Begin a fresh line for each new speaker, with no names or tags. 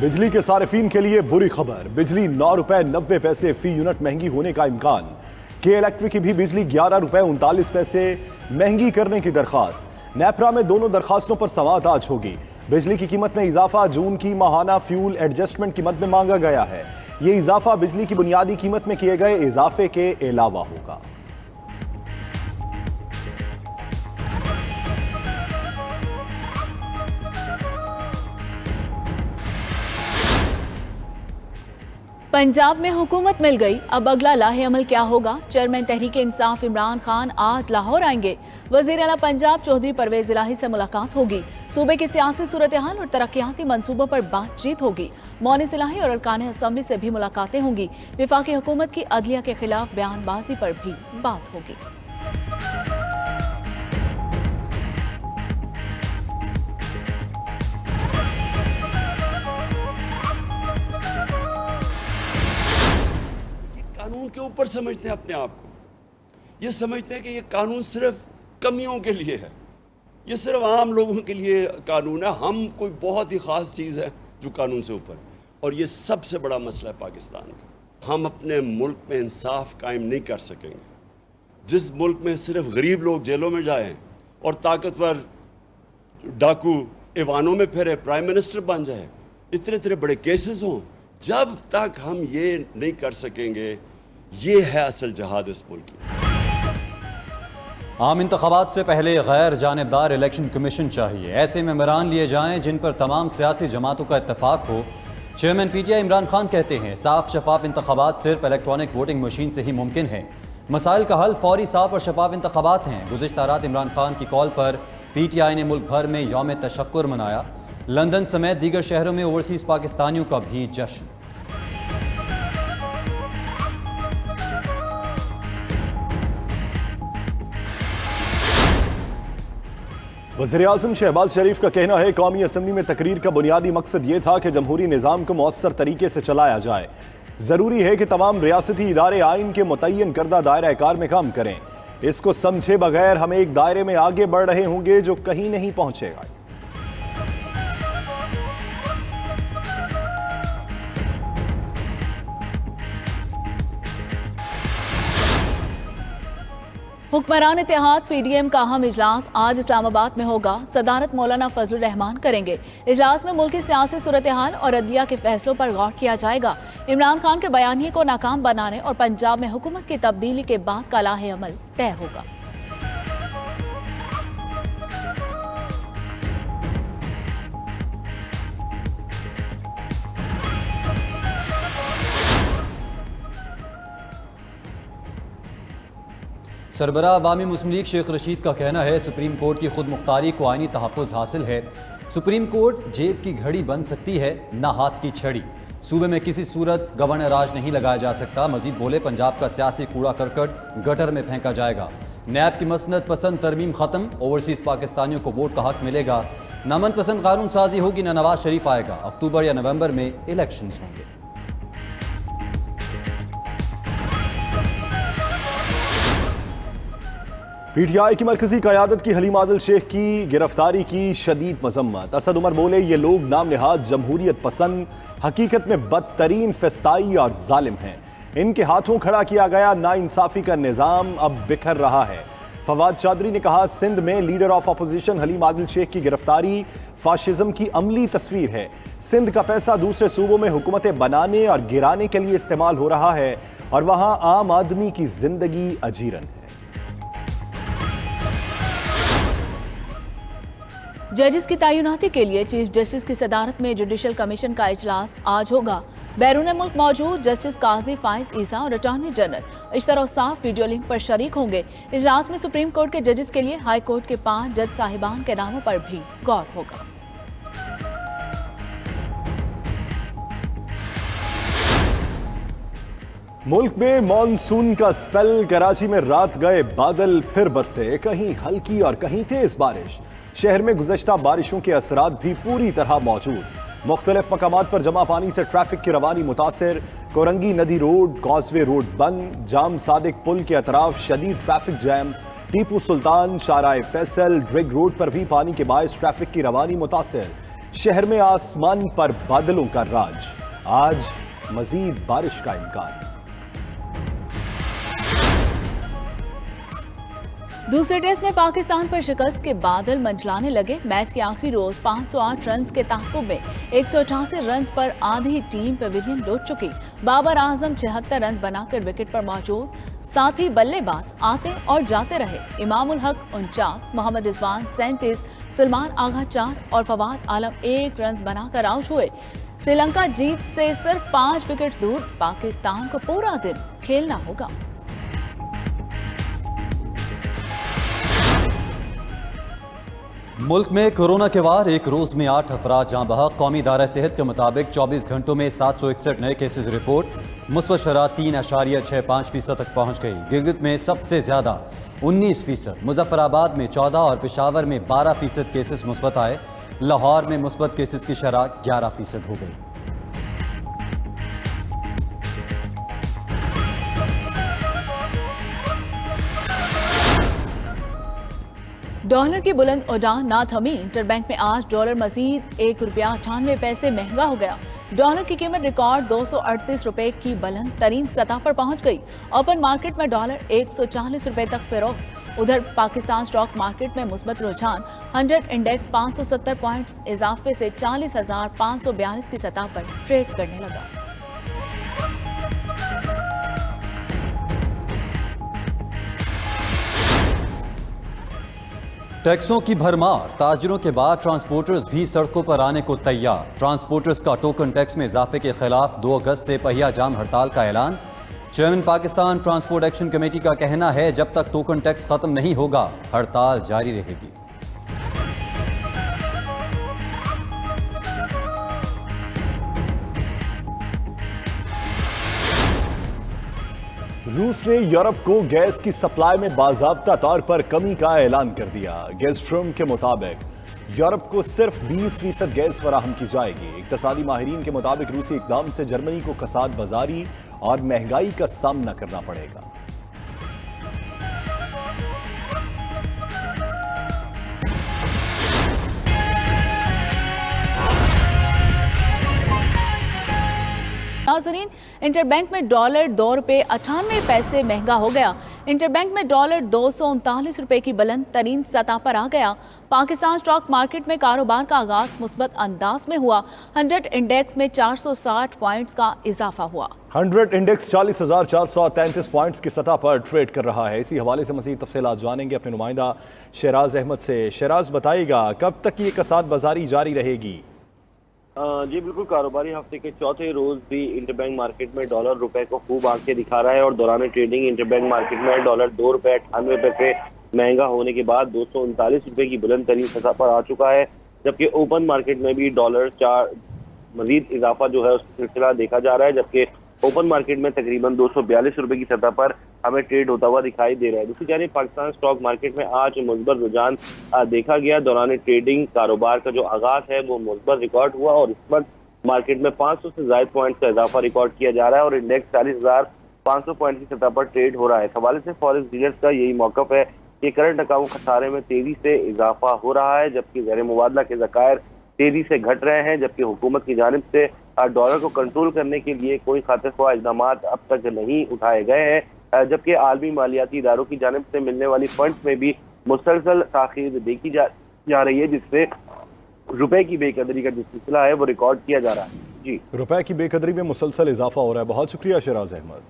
बिजली के सारिफीन के लिए बुरी खबर। बिजली 9 रुपए 90 पैसे फी यूनिट महंगी होने का इम्कान। के इलेक्ट्रिक की भी बिजली 11 रुपए 39 पैसे महंगी करने की दरखास्त। नेपरा में दोनों दरखास्तों पर समाअत आज होगी। बिजली की कीमत में इजाफा जून की माहाना फ्यूल एडजस्टमेंट कीमत में मांगा गया है। यह इजाफा बिजली की बुनियादी कीमत में किए गए इजाफे के अलावा होगा।
पंजाब में हुकूमत मिल गई, अब अगला लाहे अमल क्या होगा? चेयरमैन तहरीक इंसाफ इमरान खान आज लाहौर आएंगे। वजीर आला पंजाब चौधरी परवेज इलाही से मुलाकात होगी। सूबे की सियासी सूरत हाल और तरक्याती मंसूबों पर बातचीत होगी। मोनिस इलाही और अरकान असम्बली से भी मुलाकातें होंगी। विफाकी हुकूमत की अदलिया के खिलाफ बयानबाजी पर भी बात होगी।
कानून के ऊपर समझते हैं अपने आप को। ये समझते हैं कि ये कानून सिर्फ कमियों के लिए है, ये सिर्फ आम लोगों के लिए कानून है। हम कोई बहुत ही ख़ास चीज़ है जो कानून से ऊपर है, और ये सबसे बड़ा मसला है पाकिस्तान का। हम अपने मुल्क में इंसाफ कायम नहीं कर सकेंगे जिस मुल्क में सिर्फ गरीब लोग जेलों में जाएं और ताकतवर डाकू ईवानों में फिरे, प्राइम मिनिस्टर बन जाए, इतने इतने बड़े केसेस हों। जब तक हम ये नहीं कर सकेंगे, ये है असल जहाद इस मुल्क की।
आम इंतखाबात से पहले गैर जानिबदार इलेक्शन कमीशन चाहिए। ऐसे मेंबरान लिए जाएं जिन पर तमाम सियासी जमातों का इत्तफाक हो। चेयरमैन पीटीआई इमरान खान कहते हैं साफ शफाफ इंतखाबात सिर्फ इलेक्ट्रॉनिक वोटिंग मशीन से ही मुमकिन है। मसाइल का हल फौरी साफ और शफाफ इंतखाबात हैं। गुज़िश्ता रात इमरान खान की कॉल पर पीटीआई ने मुल्क भर में यौम तशक्कुर मनाया। लंदन समेत दीगर शहरों में ओवरसीज़ पाकिस्तानियों का भी जश्न।
वज़ीर-ए-आज़म शहबाज शरीफ का कहना है कौमी असम्बली में तकरीर का बुनियादी मकसद ये था कि जमहूरी निज़ाम को मौसर तरीके से चलाया जाए। ज़रूरी है कि तमाम रियासती इदारे आइन के मुतय्यन करदा दायरा कार में काम करें। इसको समझे बगैर हम एक दायरे में आगे बढ़ रहे होंगे जो कहीं नहीं पहुंचेगा।
हुक्मरान इत्तेहाद पीडीएम का अहम इजलास आज इस्लामाबाद में होगा। सदारत मौलाना फजलुर रहमान करेंगे। इजलास में मुल्क की सियासी सूरत हाल और अदलिया के फैसलों पर गौर किया जाएगा। इमरान खान के बयानिए को नाकाम बनाने और पंजाब में हुकूमत की तब्दीली के बाद का लाहे अमल तय होगा।
सरबराह अवामी मुस्लिम लीग शेख रशीद का कहना है सुप्रीम कोर्ट की खुद मुख्तारी को आईनी तहफ़्फ़ुज़ हासिल है। सुप्रीम कोर्ट जेब की घड़ी बन सकती है, ना हाथ की छड़ी। सूबे में किसी सूरत गवर्नर राज नहीं लगाया जा सकता। मजीद बोले पंजाब का सियासी कूड़ा करकट गटर में फेंका जाएगा। नैब की मसनद पसंद तरमीम ख़त्म। ओवरसीज़ पाकिस्तानियों को वोट का हक मिलेगा। नमन पसंद कानून साजी होगी, ना नवाज शरीफ आएगा। अक्टूबर या नवंबर में इलेक्शंस होंगे।
पीटीआई की मरकजी क़यादत की हलीम आदिल शेख की गिरफ्तारी की शदीद मजम्मत। असद उमर बोले ये लोग नाम निहाद जमहूरियत पसंद हकीकत में बदतरीन फस्ताई और जालिम हैं। इनके हाथों खड़ा किया गया नाइंसाफी का निज़ाम अब बिखर रहा है। फवाद चौधरी ने कहा सिंध में leader of opposition Haleem Adil Shaikh की गिरफ्तारी फाशिज्म की अमली तस्वीर है। सिंध का पैसा दूसरे सूबों में हुकूमतें बनाने और गिराने के लिए इस्तेमाल हो रहा है और वहां आम आदमी की जिंदगी अजीरन है।
जजेस की तैनाती के लिए चीफ जस्टिस की सदारत में जुडिशल कमीशन का इजलास आज होगा। बैरून मुल्क मौजूद जस्टिस काजी फाइज ईसा और अटॉर्नी जनरल इश्तर साफ वीडियो लिंक पर शरीक होंगे। इजलास में सुप्रीम कोर्ट के जजेस के लिए हाई कोर्ट के 5 जज साहिबान के नामों पर भी गौर होगा।
मुल्क में मॉनसून का स्पेल। कराची में रात गए बादल फिर बरसे, कहीं हल्की और कहीं तेज बारिश। शहर में गुज़श्ता बारिशों के असरात भी पूरी तरह मौजूद। मुख्तलिफ मकामात पर जमा पानी से ट्रैफिक की रवानी मुतासिर। कोरंगी नदी रोड, कॉजवे रोड बंद। जाम सादिक पुल के अतराफ शदीद traffic jam. Tipu Sultan, शाहराह Faisal, Drigh road पर भी पानी के बायस ट्रैफिक की रवानी मुतासिर। शहर में आसमान पर बादलों का राज, आज मजीद बारिश का इम्कान।
दूसरे टेस्ट में पाकिस्तान पर शिकस्त के बादल मंडलाने लगे। मैच के आखिरी रोज 508 रन के ताक़ुब में 188 रन पर आधी टीम पवेलियन लौट चुकी। बाबर आजम 76 रन बनाकर विकेट पर मौजूद, साथ ही बल्लेबाज आते और जाते रहे। इमामुल हक 49, मोहम्मद रिजवान 37, सलमान आगा 4 और फवाद आलम 1 रन बनाकर आउट हुए। श्रीलंका जीत से सिर्फ 5 विकेट दूर। पाकिस्तान को पूरा दिन खेलना होगा।
मुल्क में कोरोना के वार एक रोज में 8 अफराद जाँ बहक। कौमी इदारा सेहत के मुताबिक 24 घंटों में 761 नए केसेज रिपोर्ट। मुस्बत शरह 3.65% तक पहुँच गई। गिलगित में सबसे ज़्यादा 19%, मुजफ्फराबाद में 14 और पेशावर में 12% केसेस मुस्बत आए। लाहौर में मुस्बत केसेस की शरह 11% हो गई।
डॉलर की बुलंद उड़ान ना थमी। इंटरबैंक में आज डॉलर मजीद ₹1.98 महंगा हो गया। डॉलर की कीमत रिकॉर्ड ₹238 की बुलंद तरीन सतह पर पहुंच गई। ओपन मार्केट में डॉलर ₹140 तक फरोख्त। उधर पाकिस्तान स्टॉक मार्केट में मुस्बत रुझान। 100 इंडेक्स 570 पॉइंट्स इजाफे से 40,542 की सतह पर ट्रेड करने लगा।
टैक्सों की भरमार, ताजिरों के बाद ट्रांसपोर्टर्स भी सड़कों पर आने को तैयार। ट्रांसपोर्टर्स का टोकन टैक्स में इजाफे के खिलाफ 2 अगस्त से पहिया जाम हड़ताल का ऐलान। Chairman Pakistan transport action committee का कहना है, जब तक टोकन टैक्स खत्म नहीं होगा हड़ताल जारी रहेगी।
रूस ने यूरोप को गैस की सप्लाई में बाज़ाब्ता तौर पर कमी का ऐलान कर दिया। गैज़प्रोम के मुताबिक यूरोप को सिर्फ 20% गैस फराहम की जाएगी। इक्तसादी माहिरीन के मुताबिक रूसी इकदाम से जर्मनी को कसाद बाजारी और महंगाई का सामना करना पड़ेगा।
नाज़रीन, इंटरबैंक में डॉलर ₹2.98 महंगा हो गया। इंटरबैंक में डॉलर ₹239 की बुलंद तरीन सतह पर आ गया। पाकिस्तान स्टॉक मार्केट में कारोबार का आगाज मुस्बत अंदाज में हुआ। 100 इंडेक्स में 460 पॉइंट्स का इजाफा हुआ।
100 इंडेक्स 40,433 पॉइंट्स की सतह पर ट्रेड कर रहा है। इसी हवाले से मज़ीद तफसीलात जानेंगे अपने नुमाइंदा शहराज अहमद से। शहराज, बताइएगा कब तक ये कसाद बाजारी जारी रहेगी?
जी बिल्कुल, कारोबारी हफ्ते के चौथे रोज भी इंटरबैंक मार्केट में डॉलर रुपए को खूब आंखें दिखा रहा है और दौरान ट्रेडिंग इंटरबैंक मार्केट में डॉलर ₹2.98 महंगा होने के बाद ₹239 की बुलंद तरीन सतह पर आ चुका है। जबकि ओपन मार्केट में भी डॉलर 4 मजीद इजाफा जो है उसका सिलसिला देखा जा रहा है। जबकि ओपन मार्केट में तकरीबन ₹242 की सतह पर हमें ट्रेड होता हुआ दिखाई दे रहा है। दूसरी जानिब पाकिस्तान स्टॉक मार्केट में आज मुस्बत रुझान देखा गया। दौरान ट्रेडिंग कारोबार का जो आगाज है वो मुस्बत रिकॉर्ड हुआ और इस वक्त मार्केट में 500 से ज्यादा पॉइंट का इजाफा रिकॉर्ड किया जा रहा है और इंडेक्स 40,500 पॉइंट की सतह पर ट्रेड हो रहा है। इस हवाले से फॉरेक्स डीलर्स का यही मौकफ है कि करंट अकाउंट खसारे में तेजी से इजाफा हो रहा है, जबकि ज़र मुबादला के ज़खायर तेजी से घट रहे हैं। जबकि हुकूमत की जानिब से डॉलर को कंट्रोल करने के लिए कोई खातिरख्वाह इक़दाम अब तक नहीं उठाए गए हैं। जबकि आलमी मालियाती इदारों की जानिब से मिलने वाली फंड्स में भी मुसलसल ताख़ीर देखी जा रही है, जिससे रुपए की बेकदरी का जो सिलसिला है वो रिकॉर्ड किया जा रहा है। जी,
रुपए की बेकदरी में मुसलसल इजाफा हो रहा है। बहुत शुक्रिया शहराज अहमद।